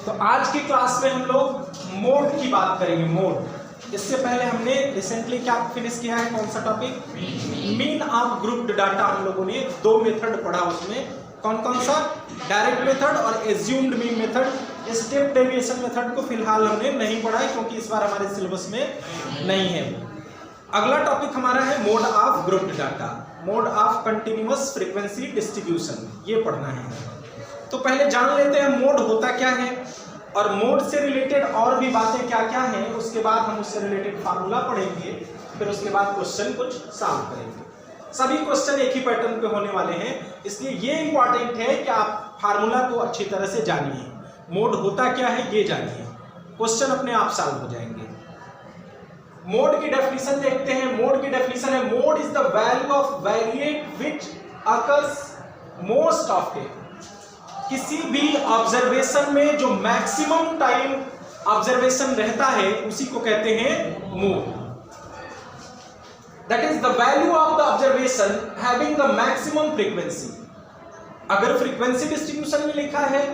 तो आज की क्लास में हम लोग मोड की बात करेंगे। मोड, इससे पहले हमने रिसेंटली क्या फिनिश किया है, कौन सा topic, mean of grouped data. हम लोगों ने दो मेथड पढ़ा, उसमें कौन कौन सा, डायरेक्ट मेथड और assumed mean method. Step deviation method को फिलहाल हमने नहीं पढ़ा है क्योंकि इस बार हमारे सिलेबस में नहीं है। अगला टॉपिक हमारा है mode of grouped data, mode of continuous frequency distribution, ये पढ़ना है। तो पहले जान लेते हैं मोड होता क्या है और मोड से रिलेटेड और भी बातें क्या क्या हैं, उसके बाद हम उससे रिलेटेड फार्मूला पढ़ेंगे, फिर उसके बाद क्वेश्चन कुछ सॉल्व करेंगे। सभी क्वेश्चन एक ही पैटर्न पे होने वाले हैं, इसलिए ये इंपॉर्टेंट है कि आप फार्मूला को अच्छी तरह से जानिए, मोड होता क्या है ये जानिए, क्वेश्चन अपने आप सॉल्व हो जाएंगे। मोड की डेफिनेशन देखते हैं। मोड की डेफिनेशन है, mode is the value of variate which occurs most often. किसी भी ऑब्जर्वेशन में जो मैक्सिमम टाइम ऑब्जर्वेशन रहता है उसी को कहते हैं mode. That is the value of the observation having the maximum frequency. अगर फ्रीक्वेंसी डिस्ट्रीब्यूशन में लिखा है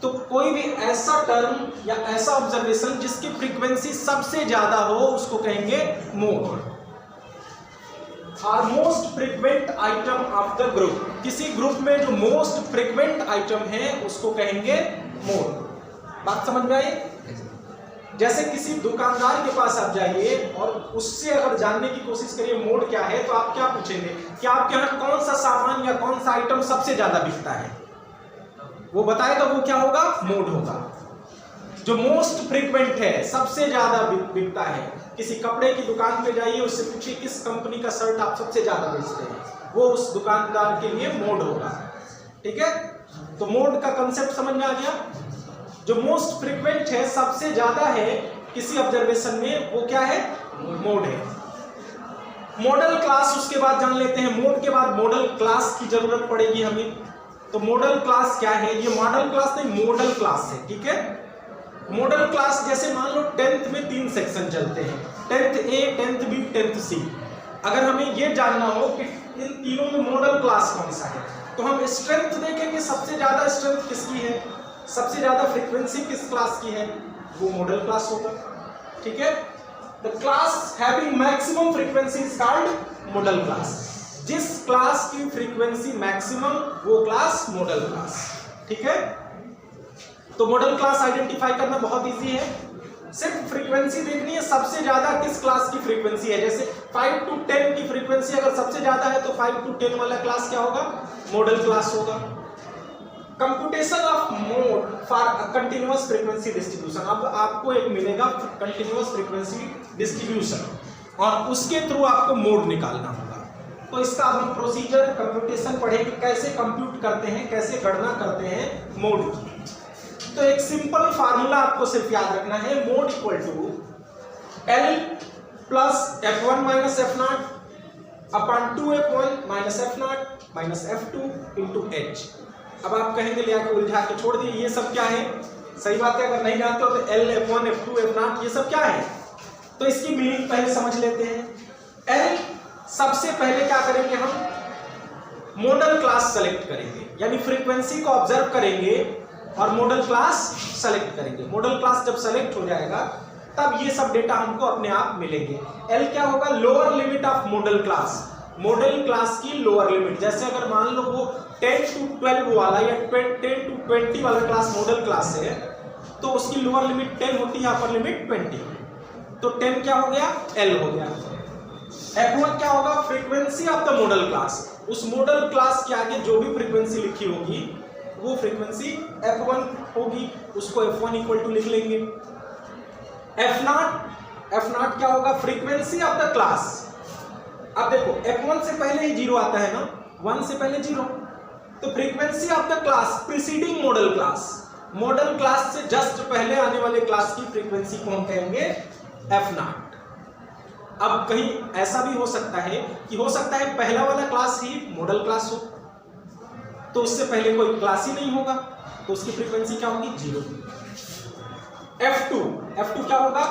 तो कोई भी ऐसा टर्म या ऐसा ऑब्जर्वेशन जिसकी फ्रीक्वेंसी सबसे ज्यादा हो उसको कहेंगे मोड। और most frequent item of the group, किसी ग्रुप में जो मोस्ट फ्रीक्वेंट आइटम है उसको कहेंगे मोड। बात समझ में आई? जैसे किसी दुकानदार के पास आप जाइए और उससे अगर जानने की कोशिश करिए मोड क्या है, तो आप क्या पूछेंगे कि आपके यहाँ कौन सा सामान या कौन सा आइटम सबसे ज्यादा बिकता है, वो बताएगा, वो क्या होगा, मोड होगा। जो मोस्ट फ्रीक्वेंट है, सबसे ज्यादा बिकता है। किसी कपड़े की दुकान पे जाइए, उससे पूछिए किस कंपनी का शर्ट आप सबसे ज्यादा बेचते हैं, वो उस दुकानदार के लिए मोड होगा। ठीक है, तो मोड का कंसेप्ट समझ में आ गया। जो मोस्ट फ्रीक्वेंट है, सबसे ज्यादा है किसी ऑब्जर्वेशन में, वो क्या है, मोड है। मॉडल क्लास उसके बाद जान लेते हैं। मोड के बाद मॉडल क्लास की जरूरत पड़ेगी हमें। तो मॉडल क्लास क्या है, ये मॉडल क्लास नहीं मॉडल क्लास है। ठीक है, मॉडल क्लास जैसे मान लो 10th में 3 सेक्शन चलते हैं, 10th A, 10th B, 10th C। अगर हमें ये जानना हो कि इन तीनों में मॉडल क्लास कौन सा है, तो हम स्ट्रेंथ देखेंगे, सबसे ज्यादा स्ट्रेंथ किसकी है, सबसे ज्यादा फ्रीक्वेंसी किस क्लास की है, वो मॉडल क्लास होगा। ठीक है, the class having maximum frequency is called model class. जिस क्लास की फ्रीक्वेंसी मैक्सिमम वो क्लास मॉडल क्लास। ठीक है, तो मॉडल क्लास आइडेंटिफाई करना बहुत इजी है, सिर्फ फ्रीक्वेंसी देखनी है, सबसे ज्यादा किस क्लास की फ्रीक्वेंसी है। जैसे 5 to 10 की फ्रीक्वेंसी अगर सबसे ज्यादा है तो 5 to 10 वाला क्लास क्या होगा, मॉडल क्लास होगा। Computation of mode for continuous frequency distribution. अब आपको एक मिलेगा कंटिन्यूअस फ्रीक्वेंसी डिस्ट्रीब्यूशन और उसके थ्रू आपको मोड निकालना होगा। तो इसका हम प्रोसीजर कंप्यूटेशन पढ़ेंगे, कैसे कंप्यूट करते हैं, कैसे गणना करते हैं मोड की। तो एक सिंपल फार्मूला आपको सिर्फ याद रखना है, mode equal to L plus F1 minus F0 upon 2F1 minus F0 minus F2 into H। अब आप कहेंगे ले आके उलझा के छोड़ दिए, ये सब क्या है, सही बात है, अगर नहीं जानते हो तो L, F1, F2, F0 ये सब क्या है, तो इसकी मीनिंग पहले समझ लेते हैं। L सबसे पहले क्या करेंगे, हम मॉडल क्लास सेलेक्ट करेंगे, यानी फ्रीक्वेंसी को ऑब्जर्व करेंगे और मॉडल क्लास सेलेक्ट करेंगे। मॉडल क्लास जब सेलेक्ट हो जाएगा तब ये सब डेटा हमको अपने आप मिलेंगे। L क्या होगा, lower limit of model class, model class की लोअर लिमिट। जैसे अगर मान लो वो 10 to 12 वाला या 10 to 20 वाला क्लास मॉडल क्लास है तो उसकी लोअर लिमिट 10 होती है, अपर लिमिट 20। तो 10 क्या हो गया, L हो गया। F1 क्या होगा, frequency of the model class, उस मॉडल क्लास के आगे जो भी फ्रीक्वेंसी लिखी होगी वो फ्रीक्वेंसी F1 होगी, उसको F1 इक्वल टू लिख लेंगे। F0 क्या होगा, फ्रीक्वेंसी ऑफ द क्लास। अब देखो F1 से पहले ही 0 आता है ना, 1 से पहले 0, तो frequency of the class preceding model class, model class से जस्ट पहले आने वाले क्लास की फ्रीक्वेंसी को हम कहेंगे F0। अब कहीं ऐसा भी हो सकता है कि हो सकता है पहला वाला क्लास ही मॉडल क्लास हो, तो उससे पहले कोई क्लास ही नहीं होगा, तो उसकी फ्रीक्वेंसी क्या होगी, 0। F2 क्या होगा,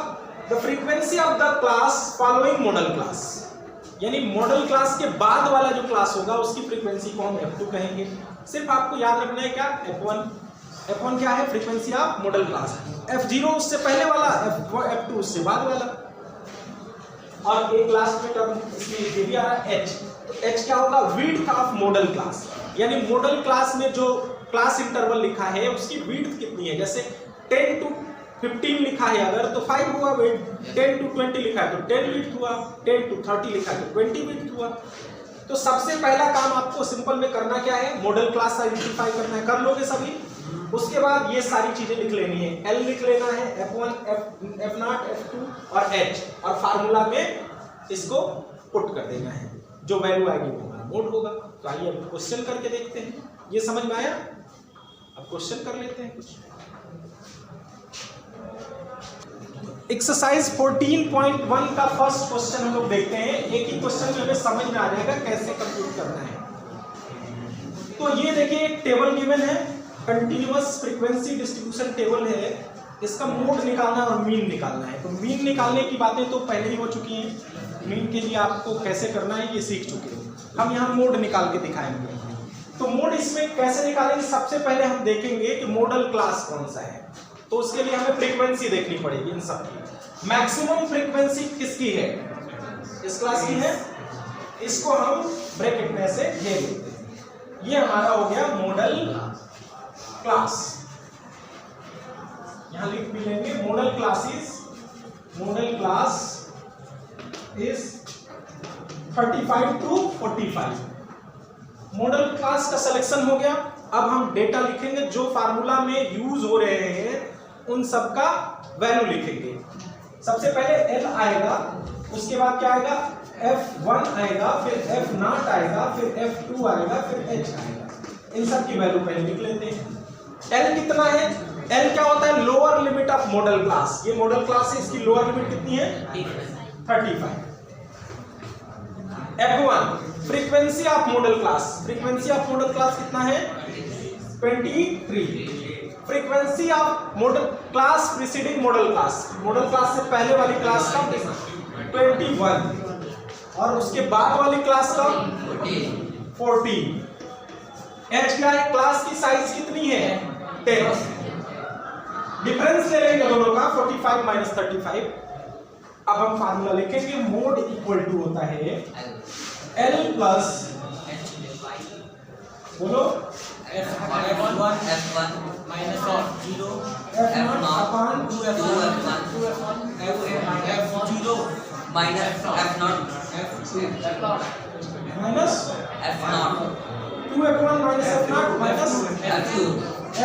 the frequency of the class following model class, यानी मॉडल क्लास के बाद वाला जो क्लास होगा उसकी फ्रीक्वेंसी को हम F2 कहेंगे। सिर्फ आपको याद रखना है क्या, F1 F1 क्या है? Frequency of model class. F0 उससे पहले वाला, F2 उससे बाद वाला। और एक लास्ट में टर्म इसमें ये भी आ रहा है H। तो H क्या होगा? विड्थ ऑफ मॉडल क्लास, यानी मॉडल क्लास में जो क्लास इंटरवल लिखा है उसकी विड्थ कितनी है। जैसे 10 to 15 लिखा है अगर तो 5 हुआ विड्थ, 10 to 20 लिखा है तो 10 विड्थ हुआ, 10 to 30 लिखा है तो 20 विड्थ हुआ। तो सबसे पहला काम आपको सिंपल में करना क्या है? मॉडल क्लास आइडेंटिफाई करना है। कर लोगे सभी? उसके बाद ये सारी चीजें लिख लेनी है। L लिख लेना है, F1, F0, F2 और H, और फार्मूला में इसको पुट कर देना है। जो वैल्यू आएगी वो हमारा मोड होगा। तो आइए अब क्वेश्चन करके देखते हैं। ये समझ में आया? अब क्वेश्चन कर लेते हैं कुछ। एक्सरसाइज 14.1 का फर्स्ट क्वेश्चन हम लोग देखते हैं। एक ही क्वेश्चन में हमें समझ में आ जाएगा कैसे कंप्यूट करना है। तो ये देखिए एक टेबल गिवन है, कंटिन्यूअस फ्रीक्वेंसी डिस्ट्रीब्यूशन टेबल है। इसका मोड निकालना और मीन निकालना है। तो मीन निकालने की बातें तो पहले ही हो चुकी हैं। मीन के लिए आपको कैसे करना है ये सीख चुके हैं। हम यहाँ मोड निकाल के दिखाएंगे। तो मोड इसमें कैसे निकालेंगे? सबसे पहले हम देखेंगे कि मॉडल क्लास कौन सा है। तो उसके लिए हमें फ्रीक्वेंसी देखनी पड़ेगी इन सब की। मैक्सिमम फ्रीक्वेंसी किसकी है? इस क्लास की है। इसको हम ब्रैकेट में से ले लेते हैं। ये हमारा हो गया मॉडल क्लास। यहां लिख भी लेंगे model class is 35 to 45। Model class का सिलेक्शन हो गया। अब हम डेटा लिखेंगे जो फार्मूला में यूज हो रहे हैं उन सब का वैल्यू लिखेंगे। सबसे पहले L आएगा, उसके बाद क्या आएगा? F1 आएगा, फिर F0 आएगा, फिर F2 आएगा, फिर H आएगा। इन सब की वैल्यू पहले लिख लेते हैं। L कितना है? L क्या होता है? Lower limit of model class. ये मॉडल क्लास है, इसकी लोअर लिमिट कितनी है? 35। F1 frequency of model class. Frequency of model class कितना है? 23। Frequency of model class preceding model class, model class से पहले वाली क्लास का 21 और उसके बाद वाली क्लास का 14। H क्या है? क्लास की साइज कितनी है? 10। डिफरेंस ले लेंगे दोनों का, 45 माइनस 35। अब हम फार्मूला लिखेंगे। मोड इक्वल टू होता है L प्लस, बोलो, F1 minus 0 F0 upon 2F1 F0 minus F0 minus F0 2F1 minus F0 minus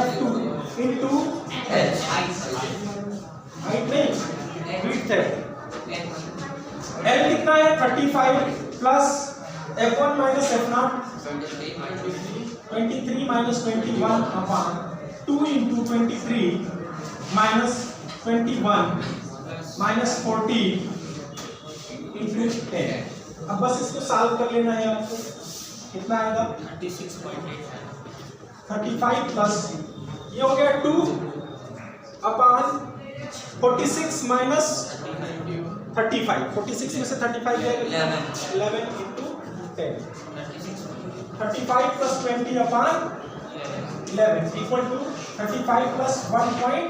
F2 into H height नहीं, विड्थ है। L कितना है? 35 plus F1 minus F0 23 minus 21 upon 2 into 23 minus 21 minus 40 into 10। अब बस इसको solve कर लेना है आपको। कितना आएगा? 35 प्लस ये हो गया 2 अपॉन 46 माइनस 35। 46 में से 35 जाएगा 11 into 10। 35 plus 20 upon 11 equal to 35 plus 1.8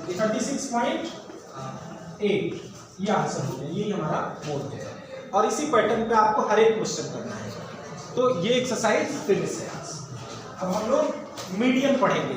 36.8। ये आंसर हो गया। यही हमारा मोड है और इसी पैटर्न पे आपको हर एक क्वेश्चन करना है। तो ये एक्सरसाइज फिनिश है। अब हम लोग मीडियन पढ़ेंगे।